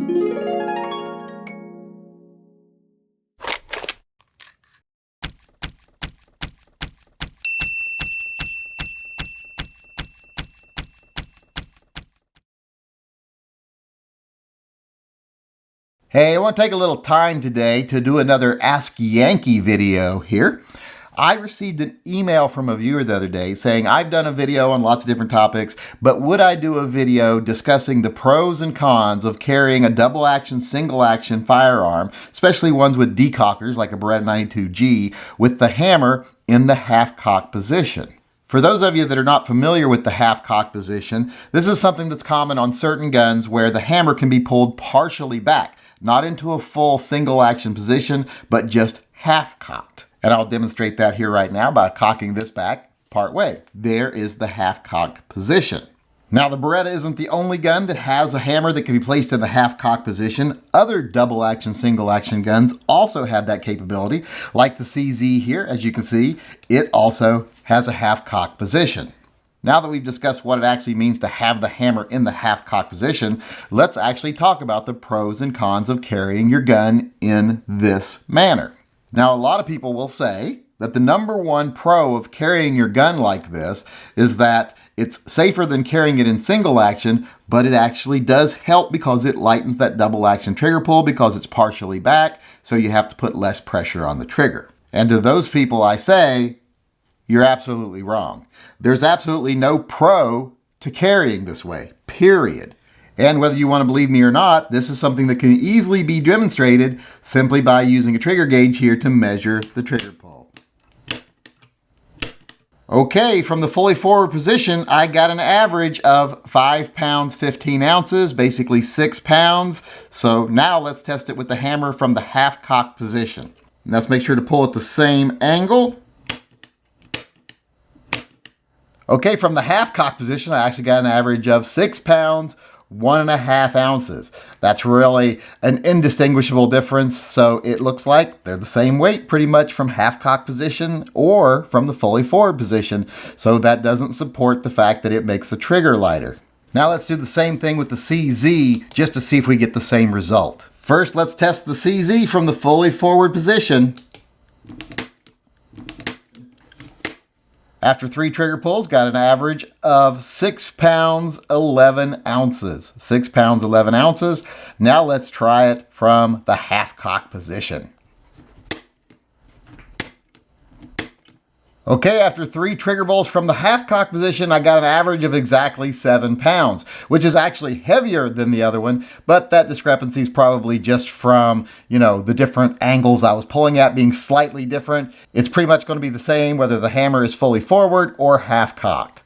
Hey, I want to take a little time today to do another Ask Yankee video here. I received an email from a viewer the other day saying I've done a video on lots of different topics, but would I do a video discussing the pros and cons of carrying a double action, single action firearm, especially ones with decockers like a Beretta 92G, with the hammer in the half-cock position. For those of you that are not familiar with the half-cock position, this is something that's common on certain guns where the hammer can be pulled partially back. Not into a full single action position, but just half cocked. And I'll demonstrate that here right now by cocking this back part way. There is the half cocked position. Now the Beretta isn't the only gun that has a hammer that can be placed in the half cocked position. Other double action, single action guns also have that capability. Like the CZ here, as you can see, it also has a half cocked position. Now that we've discussed what it actually means to have the hammer in the half-cock position, let's actually talk about the pros and cons of carrying your gun in this manner. Now, a lot of people will say that the number one pro of carrying your gun like this is that it's safer than carrying it in single action, but it actually does help because it lightens that double action trigger pull because it's partially back, so you have to put less pressure on the trigger. And to those people I say, you're absolutely wrong. There's absolutely no pro to carrying this way, period. And whether you want to believe me or not, this is something that can easily be demonstrated simply by using a trigger gauge here to measure the trigger pull. Okay, from the fully forward position, I got an average of 5 pounds, 15 ounces, basically 6 pounds. So now let's test it with the hammer from the half-cock position. And let's make sure to pull at the same angle. Okay, from the half-cock position, I actually got an average of 6 pounds, 1.5 ounces. That's really an indistinguishable difference, so it looks like they're the same weight pretty much from half-cock position or from the fully forward position, so that doesn't support the fact that it makes the trigger lighter. Now let's do the same thing with the CZ just to see if we get the same result. First, let's test the CZ from the fully forward position. After 3 trigger pulls, got an average of 6 pounds, 11 ounces. 6 pounds, 11 ounces. Now let's try it from the half-cock position. Okay, after 3 trigger pulls from the half-cock position, I got an average of exactly 7 pounds, which is actually heavier than the other one, but that discrepancy is probably just from, the different angles I was pulling at being slightly different. It's pretty much going to be the same whether the hammer is fully forward or half-cocked.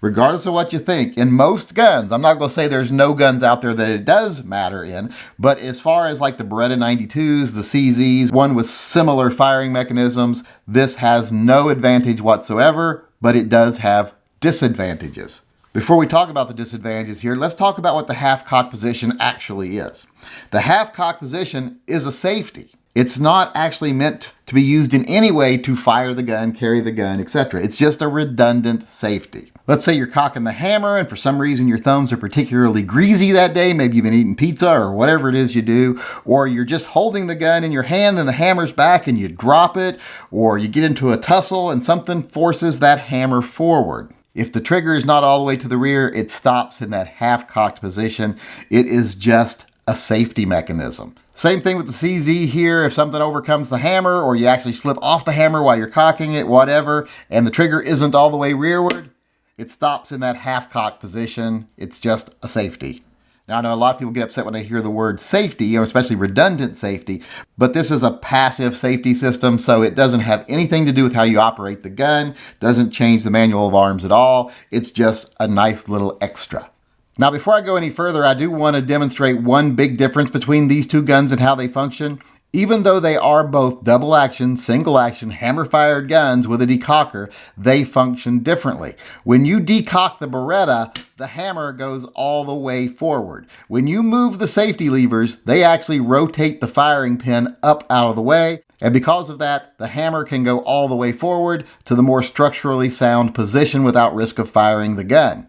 Regardless of what you think, in most guns, I'm not going to say there's no guns out there that it does matter in, but as far as like the Beretta 92s, the CZs, one with similar firing mechanisms, this has no advantage whatsoever, but it does have disadvantages. Before we talk about the disadvantages here, let's talk about what the half-cock position actually is. The half-cock position is a safety. It's not actually meant to be used in any way to fire the gun, carry the gun, etc. It's just a redundant safety. Let's say you're cocking the hammer and for some reason your thumbs are particularly greasy that day. Maybe you've been eating pizza or whatever it is you do. Or you're just holding the gun in your hand and the hammer's back and you drop it. Or you get into a tussle and something forces that hammer forward. If the trigger is not all the way to the rear, it stops in that half-cocked position. It is just a safety mechanism. Same thing with the CZ here. If something overcomes the hammer or you actually slip off the hammer while you're cocking it, whatever, and the trigger isn't all the way rearward, it stops in that half-cock position. It's just a safety. Now, I know a lot of people get upset when they hear the word safety, especially redundant safety, but this is a passive safety system, so it doesn't have anything to do with how you operate the gun, doesn't change the manual of arms at all. It's just a nice little extra. Now, before I go any further, I do want to demonstrate one big difference between these two guns and how they function. Even though they are both double action, single action, hammer fired guns with a decocker, they function differently. When you decock the Beretta, the hammer goes all the way forward. When you move the safety levers, they actually rotate the firing pin up out of the way. And because of that, the hammer can go all the way forward to the more structurally sound position without risk of firing the gun.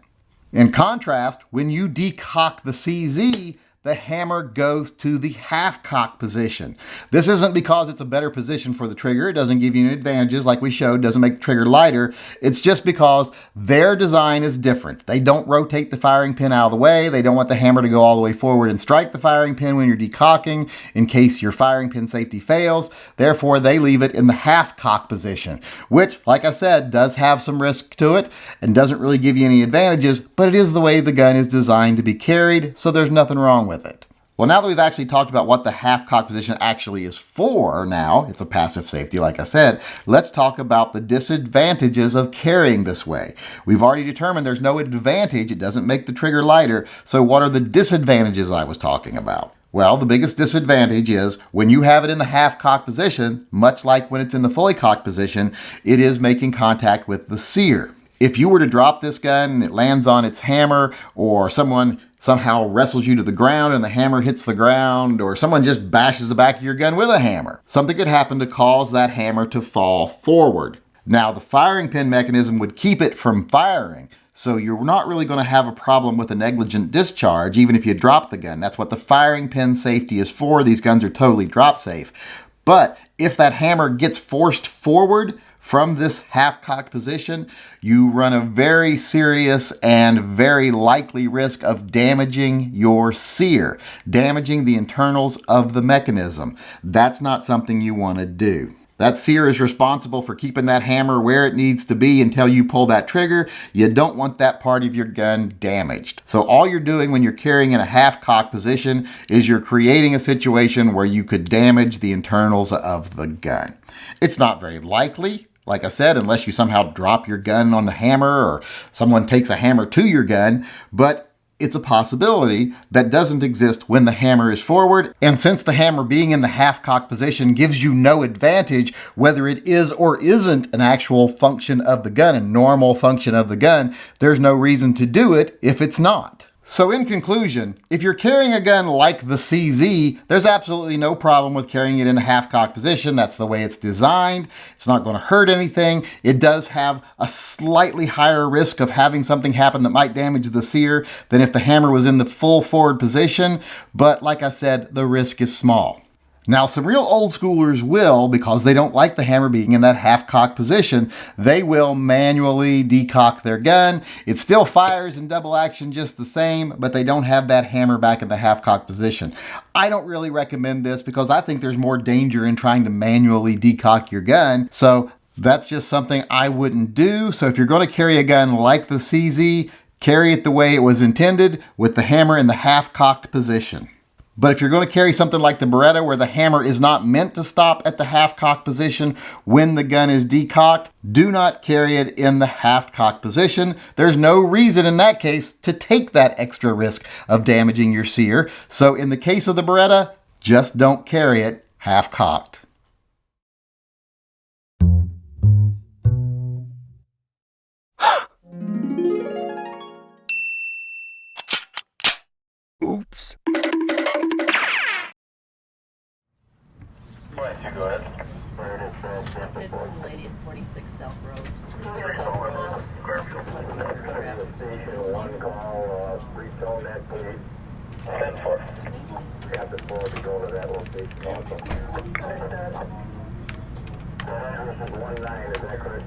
In contrast, when you decock the CZ, the hammer goes to the half-cock position. This isn't because it's a better position for the trigger. It doesn't give you any advantages like we showed. It doesn't make the trigger lighter. It's just because their design is different. They don't rotate the firing pin out of the way. They don't want the hammer to go all the way forward and strike the firing pin when you're decocking in case your firing pin safety fails. Therefore, they leave it in the half-cock position, which, like I said, does have some risk to it and doesn't really give you any advantages, but it is the way the gun is designed to be carried, so there's nothing wrong with it. Well, now that we've actually talked about what the half-cock position actually is for now, it's a passive safety, like I said, let's talk about the disadvantages of carrying this way. We've already determined there's no advantage. It doesn't make the trigger lighter. So what are the disadvantages I was talking about? Well, the biggest disadvantage is when you have it in the half-cock position, much like when it's in the fully cocked position, it is making contact with the sear. If you were to drop this gun and it lands on its hammer, or someone somehow wrestles you to the ground and the hammer hits the ground, or someone just bashes the back of your gun with a hammer, something could happen to cause that hammer to fall forward. Now, the firing pin mechanism would keep it from firing, so you're not really going to have a problem with a negligent discharge, even if you drop the gun. That's what the firing pin safety is for. These guns are totally drop safe. But if that hammer gets forced forward from this half-cocked position, you run a very serious and very likely risk of damaging your sear, damaging the internals of the mechanism. That's not something you want to do. That sear is responsible for keeping that hammer where it needs to be until you pull that trigger. You don't want that part of your gun damaged. So all you're doing when you're carrying in a half-cocked position is you're creating a situation where you could damage the internals of the gun. It's not very likely, like I said, unless you somehow drop your gun on the hammer or someone takes a hammer to your gun, but it's a possibility that doesn't exist when the hammer is forward. And since the hammer being in the half-cocked position gives you no advantage, whether it is or isn't an actual function of the gun, a normal function of the gun, there's no reason to do it if it's not. So in conclusion, if you're carrying a gun like the CZ, there's absolutely no problem with carrying it in a half-cocked position. That's the way it's designed. It's not going to hurt anything. It does have a slightly higher risk of having something happen that might damage the sear than if the hammer was in the full forward position. But like I said, the risk is small. Now, some real old schoolers will, because they don't like the hammer being in that half-cocked position, they will manually decock their gun. It still fires in double action just the same, but they don't have that hammer back in the half-cocked position. I don't really recommend this because I think there's more danger in trying to manually decock your gun. So that's just something I wouldn't do. So if you're going to carry a gun like the CZ, carry it the way it was intended with the hammer in the half-cocked position. But if you're going to carry something like the Beretta where the hammer is not meant to stop at the half-cocked position when the gun is decocked, do not carry it in the half-cocked position. There's no reason in that case to take that extra risk of damaging your sear. So in the case of the Beretta, just don't carry it half-cocked. Oops. Go ahead. It's the lady at 46 South Road. 46 South Road. Greenfield. Station 1 call, tone that please. 10-4. Got the floor to go to that location also. This is 1-9, is that correct?